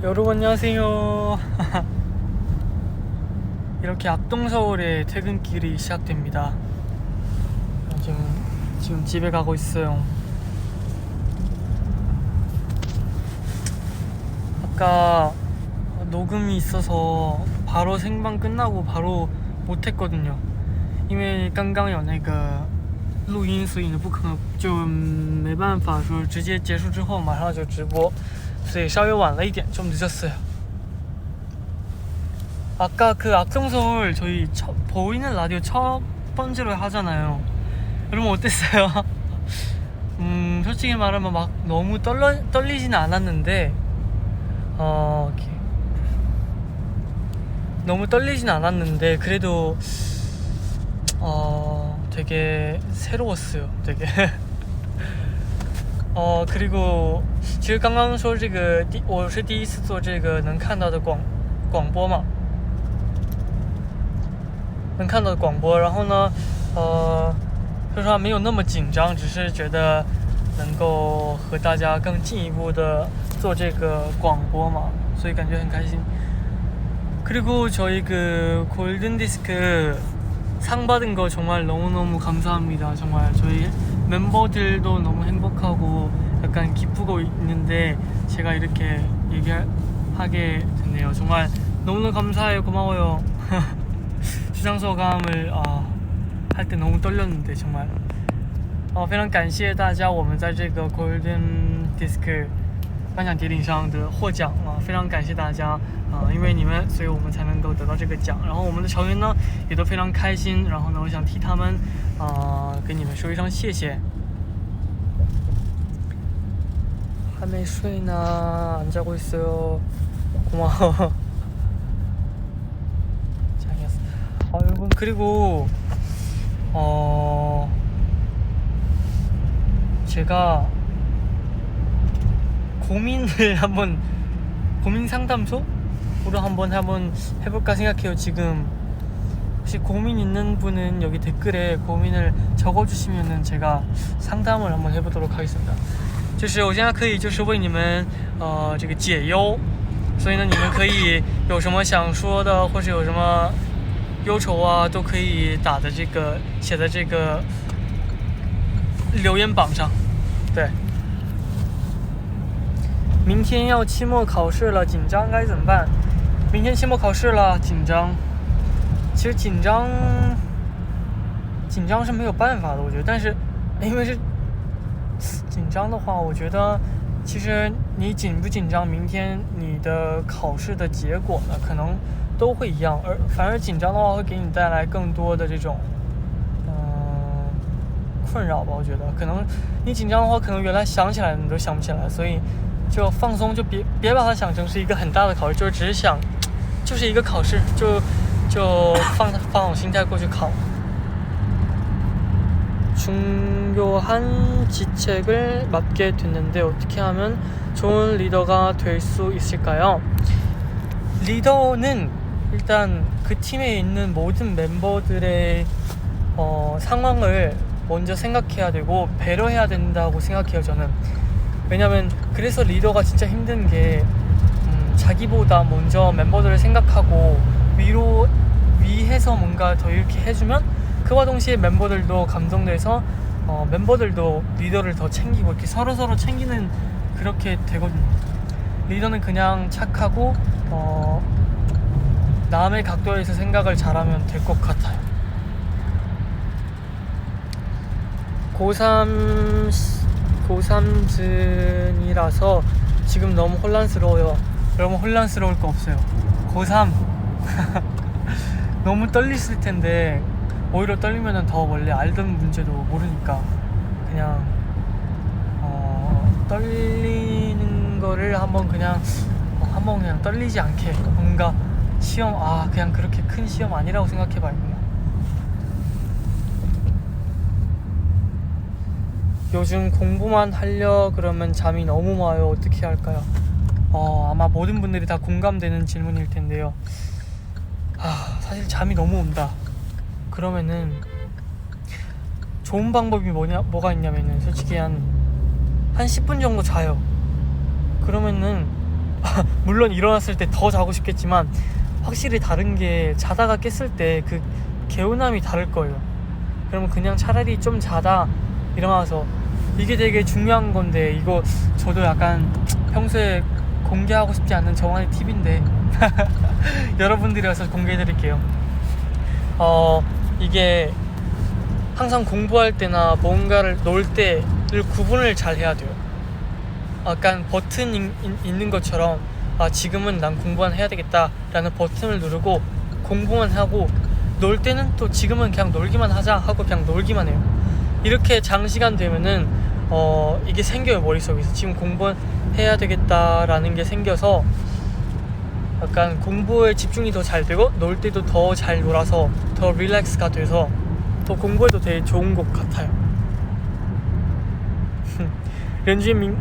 여러분 안녕하세요. 이렇게 악동서울의 퇴근길이 시작됩니다. 지금 집에 가고 있어요. 아까 녹음이 있어서 바로 생방 끝나고 바로 못했거든요. 因为刚刚有那个录音，所以呢不可能就没办法说直接结束之后马上就直播，所以稍微晚了一点，좀 늦었어요. 아까 그 악동서울 저희 보이는 라디오 첫 번째로 하잖아요. 여러분 어땠어요? 솔직히 말하면 막 너무 떨리지는 않았는데 이렇게 너무 떨리진 않았는데 그래도 되게 새로웠어요. 되게 그리고 其实刚刚说这个我是第一次做这个能看到的广播嘛，能看到的广播，然后呢说实话没有那么紧张，只是觉得能够和大家更进一步的做这个广播嘛，所以感觉很开心。 그리고 저희 그 골든디스크 상 받은 거 정말 너무너무 감사합니다. 정말 저희 멤버들도 너무 행복하고 약간 기쁘고 있는데 제가 이렇게 얘기하게 됐네요. 정말 너무너무 감사해요. 고마워요. 수상소감을 할 때 너무 떨렸는데 정말 非常感谢大家我们在这个 Golden Disc 颁奖典礼上的获奖非常感谢大家因为你们所以我们才能够得到这个奖，然后我们的成员呢也都非常开心，然后呢我想替他们跟你们说一声谢谢。还没睡呢안 자고 있어요. 고마워. 여러분 그리고 제가 고민을 한번 고민 상담소로 한번 해볼까 생각해요. 지금 혹시 고민 있는 분은 여기 댓글에 고민을 적어주시면은 제가 상담을 한번 해보도록 하겠습니다. 就是我现在可以就是为你们这个解忧，所以呢你们可以有什么想说的或者有什么忧愁都可以打在这个写在这个留言榜上。对，明天要期末考试了，紧张该怎么办？明天期末考试了，紧张。其实紧张是没有办法的，我觉得。但是因为是紧张的话，我觉得其实你紧不紧张，明天你的考试的结果呢，可能都会一样。反而紧张的话，会给你带来更多的这种困扰吧。我觉得可能你紧张的话，可能原来想起来你都想不起来，所以就放松，就别把它想成是一个很大的考试，就是只是想就是一个考试，就放好心态过去考。 중요한 지책을 맡게 됐는데 어떻게 하면 좋은 리더가 될 수 있을까요? 리더는 일단 그 팀에 있는 모든 멤버들의 상황을 먼저 생각해야 되고 배려해야 된다고 생각해요. 저는. 왜냐면 그래서 리더가 진짜 힘든 게 자기보다 먼저 멤버들을 생각하고 위해서 뭔가 더 이렇게 해주면 그와 동시에 멤버들도 감동돼서 멤버들도 리더를 더 챙기고 이렇게 서로 챙기는 그렇게 되거든요. 리더는 그냥 착하고 남의 각도에서 생각을 잘하면 될 것 같아요. 고3즌이라서 지금 너무 혼란스러워요. 여러분 혼란스러울 거 없어요. 고3 너무 떨리실 텐데 오히려 떨리면은 더 원래 알던 문제도 모르니까 그냥 떨리는 거를 한번 그냥 떨리지 않게 뭔가 시험 그냥 그렇게 큰 시험 아니라고 생각해봐요. 요즘 공부만 하려 그러면 잠이 너무 와요. 어떻게 할까요? 아마 모든 분들이 다 공감되는 질문일 텐데요. 사실 잠이 너무 온다. 그러면은 좋은 방법이 뭐가 있냐면은 솔직히 한 10분 정도 자요. 그러면은 물론 일어났을 때 더 자고 싶겠지만 확실히 다른 게 자다가 깼을 때 그 개운함이 다를 거예요. 그러면 그냥 차라리 좀 자다 일어나서, 이게 되게 중요한 건데, 이거 저도 약간 평소에 공개하고 싶지 않은 저만의 팁인데 여러분들이 와서 공개해 드릴게요. 이게 항상 공부할 때나 뭔가를 놓을 때를 구분을 잘 해야 돼요. 약간 버튼 있는 것처럼, 지금은 난 공부만 해야 되겠다 라는 버튼을 누르고 공부만 하고, 놀 때는 또 지금은 그냥 놀기만 하자 하고 그냥 놀기만 해요. 이렇게 장시간 되면은 이게 생겨요. 머릿속에서 지금 공부해야 되겠다라는 게 생겨서 약간 공부에 집중이 더 잘 되고, 놀 때도 더 잘 놀아서 더 릴렉스가 돼서 더 공부에도 되게 좋은 것 같아요. 任俊明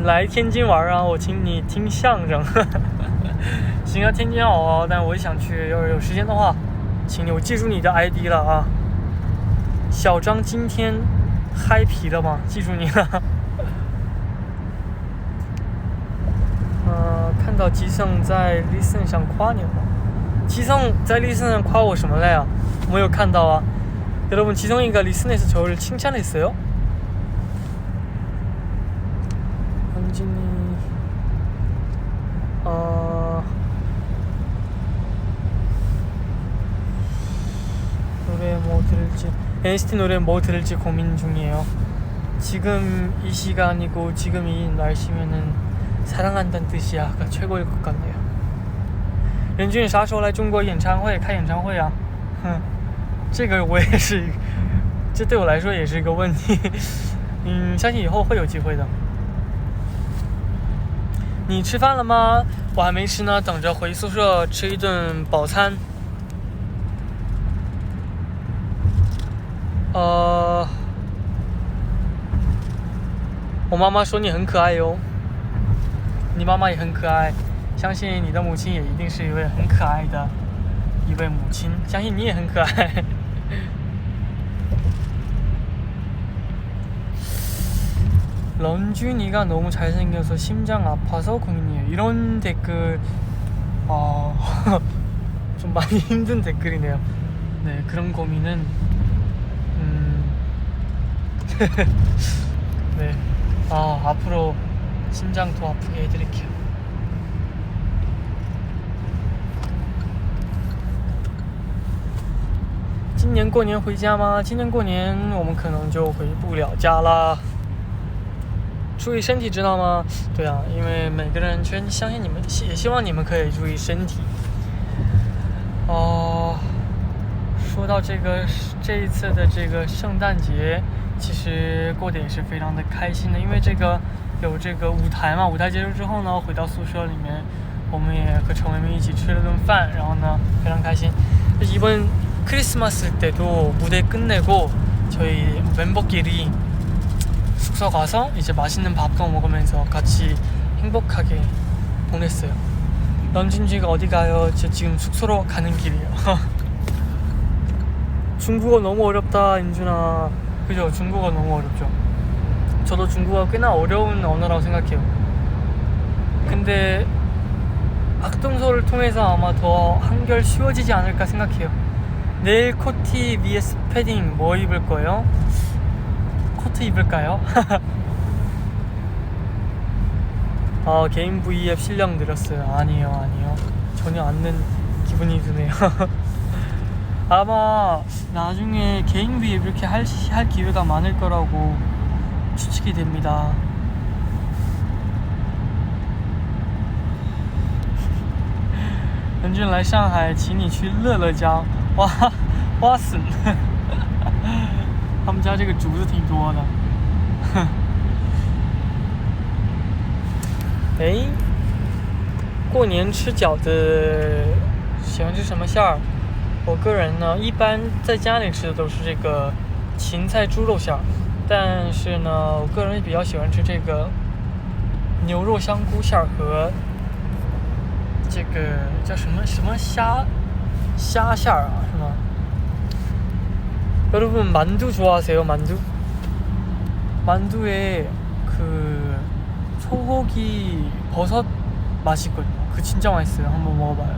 来天津玩啊，我请你听相声。行啊，天津好啊，但我想去，要是有时间的话，请你，我记住你的 ID 了啊。小张今天嗨皮了吗？记住你了。看到吉盛在 Listen 上夸你了吗？吉盛在 Listen 上夸我什么了呀？没有看到啊。 여러분, 지성이가 리슨에서 저를 칭찬했어요? 현진이 노래 뭐 들을지, NCT 노래 뭐 들을지 고민 중이에요. 지금 이 시간이고 지금 이 날씨면은 사랑한다는 뜻이야가 최고일 것 같네요. 任俊啥时候来中国演唱会开演唱会啊？这个我也是，这对我来说也是一个问题。相信以后会有机会的。你吃饭了吗？我还没吃呢，等着回宿舍吃一顿饱餐。我妈妈说你很可爱哟，你妈妈也很可爱，相信你的母亲也一定是一位很可爱的一位母亲，相信你也很可爱。 런쥔이가 너무 잘생겨서 심장 아파서 고민이에요. 이런 댓글 좀 많이 힘든 댓글이네요. 네, 그런 고민은 네, 앞으로 심장 더 아프게 해드릴게요.今年过年回家吗？今年过年我们可能就回不了家啦。 注意身体，知道吗？对啊，因为每个人相信你们，也希望你们可以注意身体。说到这一次的这个圣诞节，其实过得也是非常的开心的，因为有这个舞台嘛，舞台结束之后呢，回到宿舍里面，我们也和成员们一起吃了顿饭，然后呢非常开心。이번 크리스마스 때도 무대 끝내고 저희 멤버끼리 숙소 가서 이제 맛있는 밥도 먹으면서 같이 행복하게 보냈어요. 런쥔지가 어디 가요? 저 지금 숙소로 가는 길이에요. 중국어 너무 어렵다, 인준아. 그죠? 중국어 너무 어렵죠. 저도 중국어가 꽤나 어려운 언어라고 생각해요. 근데 악동서를 통해서 아마 더 한결 쉬워지지 않을까 생각해요. 내일 코티 vs 패딩 뭐 입을 거예요? 코트 입을까요? 개인 V앱 실력 늘었어요. 아니에요. 전혀 안 는 기분이 드네요. 아마 나중에 개인 V앱 이렇게 할 기회가 많을 거라고 추측이 됩니다. 연준 来上海请你去乐乐家。哇死他们家这个竹子挺多的。过年吃饺子喜欢吃什么馅儿？我个人呢，一般在家里吃的都是这个芹菜猪肉馅儿，但是呢，我个人比较喜欢吃这个牛肉香菇馅儿和这个叫什么虾馅儿啊，是吗？ 여러분 만두 좋아하세요? 만두에 그 소고기 버섯 맛있거든요. 그 진짜 맛있어요. 한번 먹어봐요.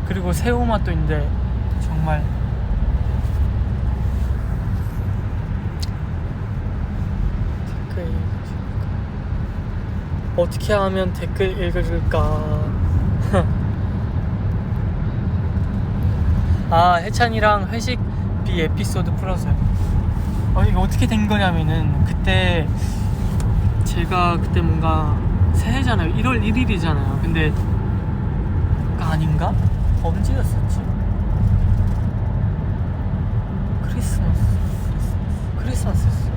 그리고 새우 맛도 있는데 정말 댓글 읽어줄까? 어떻게 하면 댓글 읽어줄까? 아, 해찬이랑 회식비 에피소드 풀었어요. 이게 어떻게 된 거냐면은 그때 제가 그때 뭔가 새해잖아요. 1월 1일이잖아요. 근데 아닌가? 언제였었지? 크리스마스였어.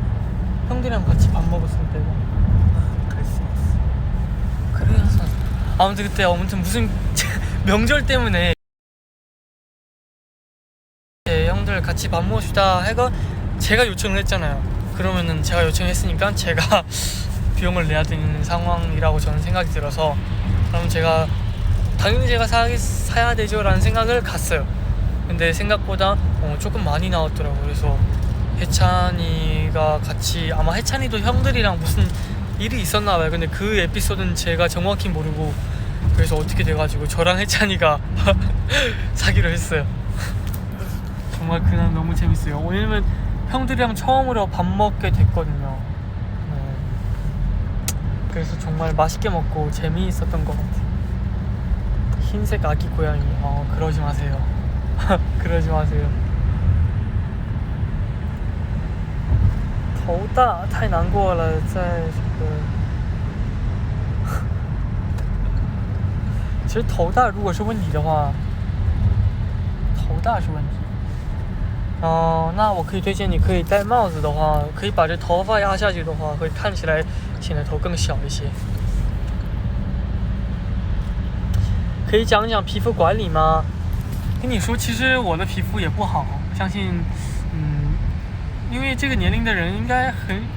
형들이랑 같이 밥 먹었을 때가 크리스마스. 아무튼 그때 무슨 명절 때문에 형들 같이 밥 먹읍시다 해가 제가 요청을 했잖아요. 그러면은 제가 요청했으니까 제가 비용을 내야 되는 상황이라고 저는 생각이 들어서 그럼 당연히 제가 사야 되죠 라는 생각을 갔어요. 근데 생각보다 조금 많이 나왔더라고요. 그래서 해찬이가 같이 아마 해찬이도 형들이랑 무슨 일이 있었나 봐요. 근데 그 에피소드는 제가 정확히 모르고 그래서 어떻게 돼가지고 저랑 해찬이가 사기로 했어요. 정말 그날 너무 재밌어요. 왜냐면 형들이랑 처음으로 밥 먹게 됐거든요. 그래서 정말 맛있게 먹고 재미있었던 것 같아요. 흰색 아기 고양이. 그러지 마세요. 그러지 마세요. 头大太难过了，在这个其实头大如果是问题的话，头大是问题。那我可以推荐你可以戴帽子的话，可以把这头发压下去的话，会看起来显得头更小一些。可以讲讲皮肤管理吗？跟你说，其实我的皮肤也不好，相信，因为这个年龄的人应该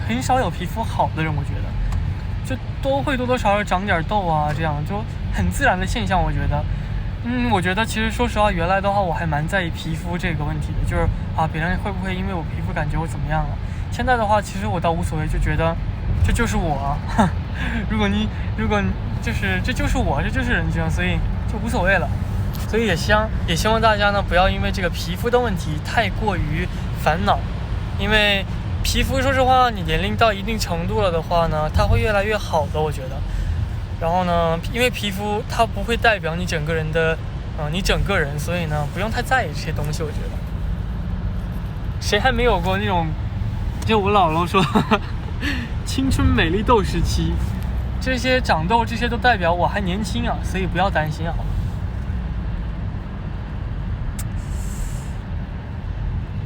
很少有皮肤好的人，我觉得，就都会多多少少长点痘啊，这样就很自然的现象，我觉得。我觉得其实说实话，原来的话我还蛮在意皮肤这个问题的，就是别人会不会因为我皮肤感觉我怎么样了？现在的话，其实我倒无所谓，就觉得这就是我，如果就是这就是我，这就是人生，所以就无所谓了。所以也希望大家呢不要因为这个皮肤的问题太过于烦恼，因为皮肤说实话，你年龄到一定程度了的话呢，它会越来越好的，我觉得。然后呢，因为皮肤它不会代表你整个人的，你整个人，所以呢，不用太在意这些东西。我觉得，谁还没有过那种，就我姥姥说，青春美丽痘时期，这些长痘这些都代表我还年轻啊，所以不要担心啊。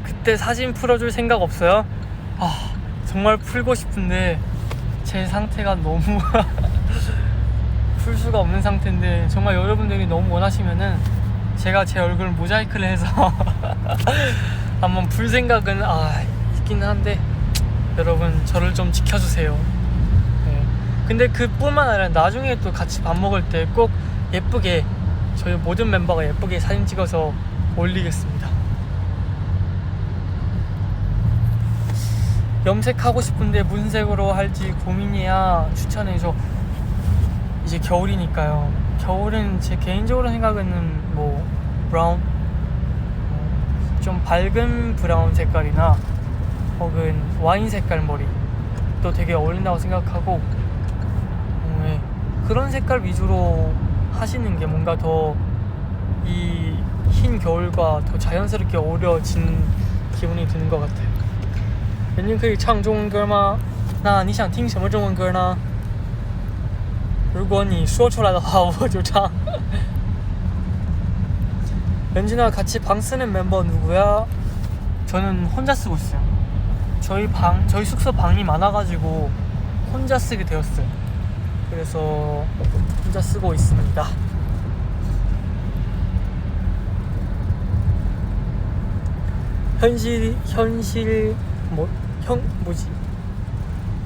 그때 사진 풀어줄 생각 없어요? 정말 풀고 싶은데 제 상태가 너무 풀 수가 없는 상태인데 정말 여러분들이 너무 원하시면은 제가 제 얼굴 모자이크를 해서 한번 풀 생각은 있긴 한데 여러분 저를 좀 지켜주세요. 네. 근데 그뿐만 아니라 나중에 또 같이 밥 먹을 때 꼭 예쁘게 저희 모든 멤버가 예쁘게 사진 찍어서 올리겠습니다. 염색하고 싶은데 무슨 색으로 할지 고민이야. 추천해줘. 이제 겨울이니까요. 겨울은 제 개인적으로 생각에는 뭐 브라운, 좀 밝은 브라운 색깔이나 혹은 와인 색깔 머리도 되게 어울린다고 생각하고, 그런 색깔 위주로 하시는 게 뭔가 더 이 흰 겨울과 더 자연스럽게 어우러진 기분이 드는 것 같아요. 人家可以唱中文歌吗？那你想听什么中文歌呢？如果你说出来的话，我就唱。연준아 같이 방 쓰는 멤버 누구야? 저는 혼자 쓰고 있어요. 저희 숙소 방이 많아가지고 혼자 쓰게 되었어요. 그래서 혼자 쓰고 있습니다.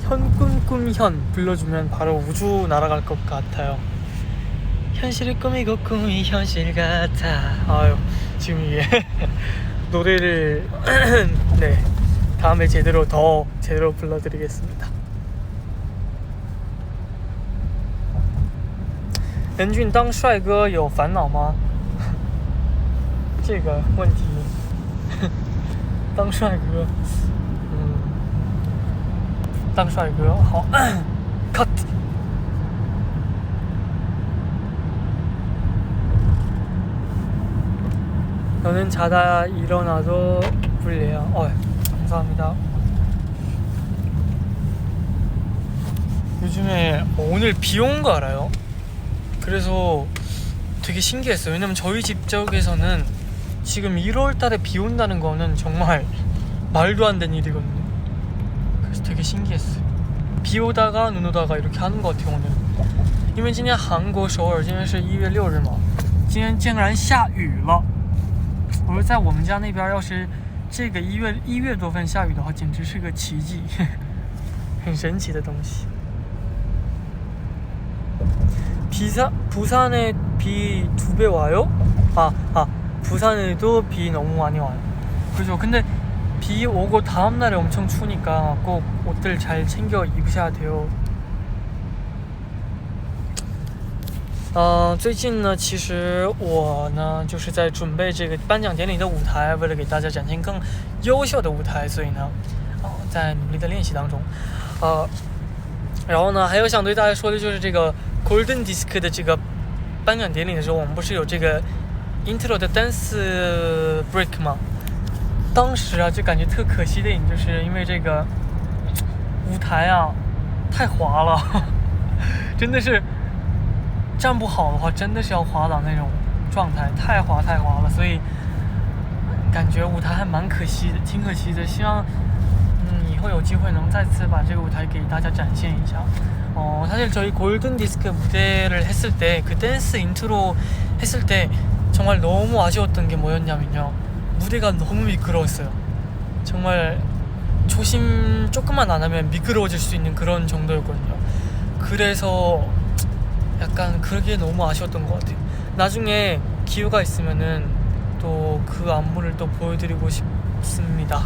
현꿈꿈현 불러주면 바로 우주 날아갈 것 같아요. 현실을 꾸미고 꿈이 현실 같아. 지금 이게 노래를 네, 다음에 제대로 불러드리겠습니다. 任俊当帅哥有烦恼吗？这个问题，当帅哥，当帅哥好，cut。 너는 자다 일어나도 불려요. 감사합니다. 요즘에 오늘 비 온 거 알아요? 그래서 되게 신기했어요. 왜냐면 저희 집 쪽에서는 지금 1월 달에 비 온다는 거는 정말 말도 안 되는 일이거든요. 그래서 되게 신기했어요. 비 오다가 눈 오다가 이렇게 하는 것 같아요, 오늘. 因为今天韩国首尔今天是1月6日嘛，今天竟然下雨了。我说在我们家那边要是这个1月多份下雨的话，简直是个奇迹，很神奇的东西。 부산에 비 2배 와요? 부산에도 비 너무 많이 와요. 그죠? 근데 비 오고 다음날에 엄청 추우니까 꼭 옷들 잘 챙겨 입으셔야 돼요. 最近呢，其实我呢就是在准备这个颁奖典礼的舞台，为了给大家展现更优秀的舞台，所以呢，在努力的练习当中。然后呢，还有想对大家说的就是这个 Golden Disc 的这个颁奖典礼的时候，我们不是有这个 intro 的 dance break 吗？当时啊，就感觉特可惜的一点，就是因为这个舞台啊太滑了，真的是。 站不好的话，真的是要滑倒那种状态，太滑了，所以感觉舞台还蛮可惜的，挺可惜的。希望以后有机会能再次把这个舞台给大家展现一下。사실 저희 골든 디스크 무대를 했을 때 그 댄스 인트로 했을 때 정말 너무 아쉬웠던 게 뭐였냐면요, 무대가 너무 미끄러웠어요. 정말 조심 조금만 안 하면 미끄러워질 수 있는 그런 정도였거든요. 그래서 약간 그게 너무 아쉬웠던 것 같아요. 나중에 기회가 있으면은 또 그 안무를 또 보여드리고 싶습니다.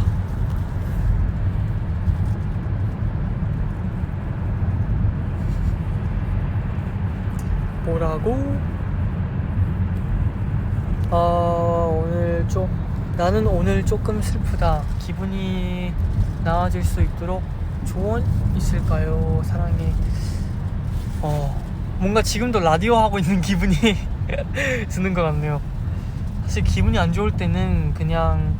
뭐라고? 나는 오늘 조금 슬프다. 기분이 나아질 수 있도록 조언 있을까요? 사랑해. 뭔가 지금도 라디오 하고 있는 기분이 드는 것 같네요. 사실 기분이 안 좋을 때는 그냥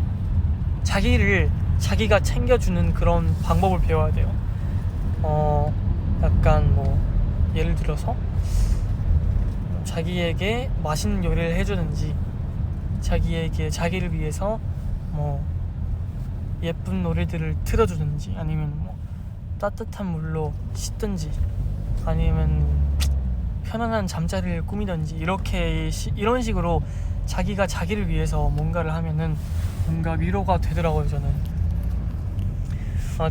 자기가 챙겨주는 그런 방법을 배워야 돼요. 약간 뭐 예를 들어서 자기에게 맛있는 요리를 해주든지, 자기를 위해서 뭐 예쁜 노래들을 틀어주든지, 아니면 뭐 따뜻한 물로 씻든지, 아니면 편안한 잠자리를 꾸미든지, 이런 식으로 자기가 자기를 위해서 뭔가를 하면은 뭔가 위로가 되더라고요, 저는.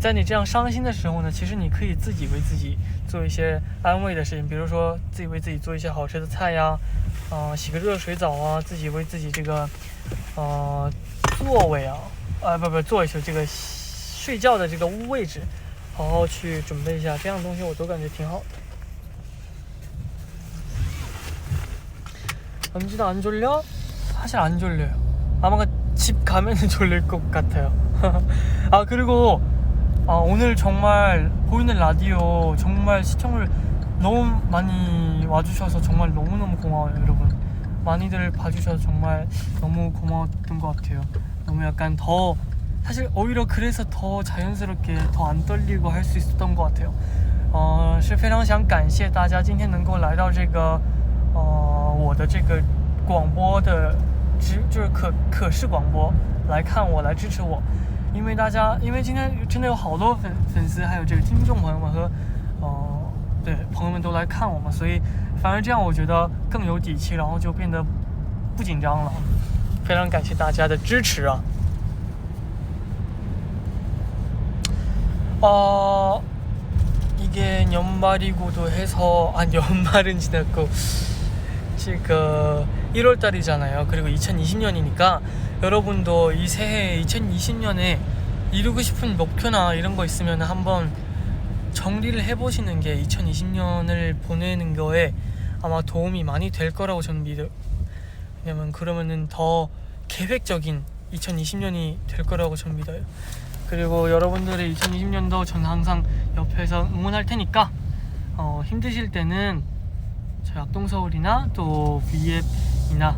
在你这样伤心的时候呢，其实你可以自己为自己做一些安慰的事情，比如说自己为自己做一些好吃的菜呀，洗个热水澡啊，自己为自己这个座位啊，做一些这个睡觉的这个位置，好好去准备一下，这样的东西我都感觉挺好的。 은진아 안 졸려? 사실 안 졸려요. 아마 집 가면은 졸릴 것 같아요. 그리고 오늘 정말 보이는 라디오 정말 시청을 너무 많이 와주셔서 정말 너무너무 고마워요, 여러분. 많이들 봐주셔서 정말 너무 고마웠던 것 같아요. 너무 약간 더, 사실 오히려 그래서 더 자연스럽게 더 안 떨리고 할 수 있었던 것 같아요. 是非常想感谢大家今天能够来到这个我的这个广播的就是可视广播来看我，来支持我。因为今天真的有好多粉丝还有这个听众朋友们和对朋友们都来看我们，所以反而这样我觉得更有底气，然后就变得不紧张了。非常感谢大家的支持啊！ 이게 연말이고도 해서 연말은 지났고 지금 1월달이잖아요. 그리고 2020년이니까 여러분도 이 새해 2020년에 이루고 싶은 목표나 이런 거 있으면 한번 정리를 해보시는 게 2020년을 보내는 거에 아마 도움이 많이 될 거라고 저는 믿어요. 왜냐면 그러면은 더 계획적인 2020년이 될 거라고 저는 믿어요. 그리고 여러분들의 2020년도 전 항상 옆에서 응원할 테니까 힘드실 때는 저희 악동서울이나 또 V앱이나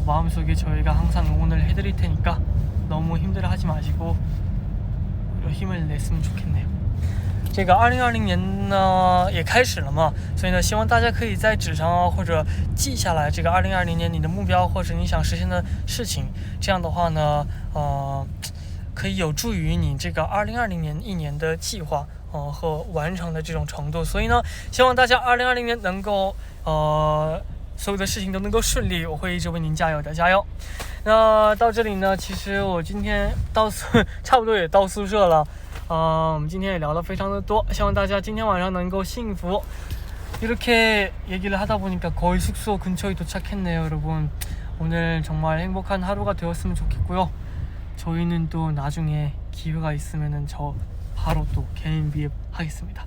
마음속에 저희가 항상 응원을 해드릴 테니까 너무 힘들어하지 마시고 힘을 냈으면 좋겠네요. 这个2020年呢也开始了嘛，所以呢，希望大家可以在纸上或者记下来这个2020年你的目标或者你想实现的事情。这样的话呢，可以有助于你这个2020年一年的计划和完成的这种程度。所以呢，希望大家2020年能够所有的事情都能够顺利，我会一直为您加油的，加油。那到这里呢，其实我今天差不多也到宿舍了。我们今天也聊了非常的多，希望大家今天晚上能够幸福。 이렇게 얘기를 하다 보니까 거의 숙소 근처에 도착했네요, 여러분. 오늘 정말 행복한 하루가 되었으면 좋겠고요. 저희는 또 나중에 기회가 있으면은 저 바로 또 개인 비앱 하겠습니다.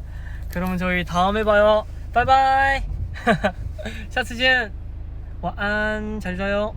그러면 저희 다음에 봐요. 바이바이. 下次见. 晚安, 잘 자요.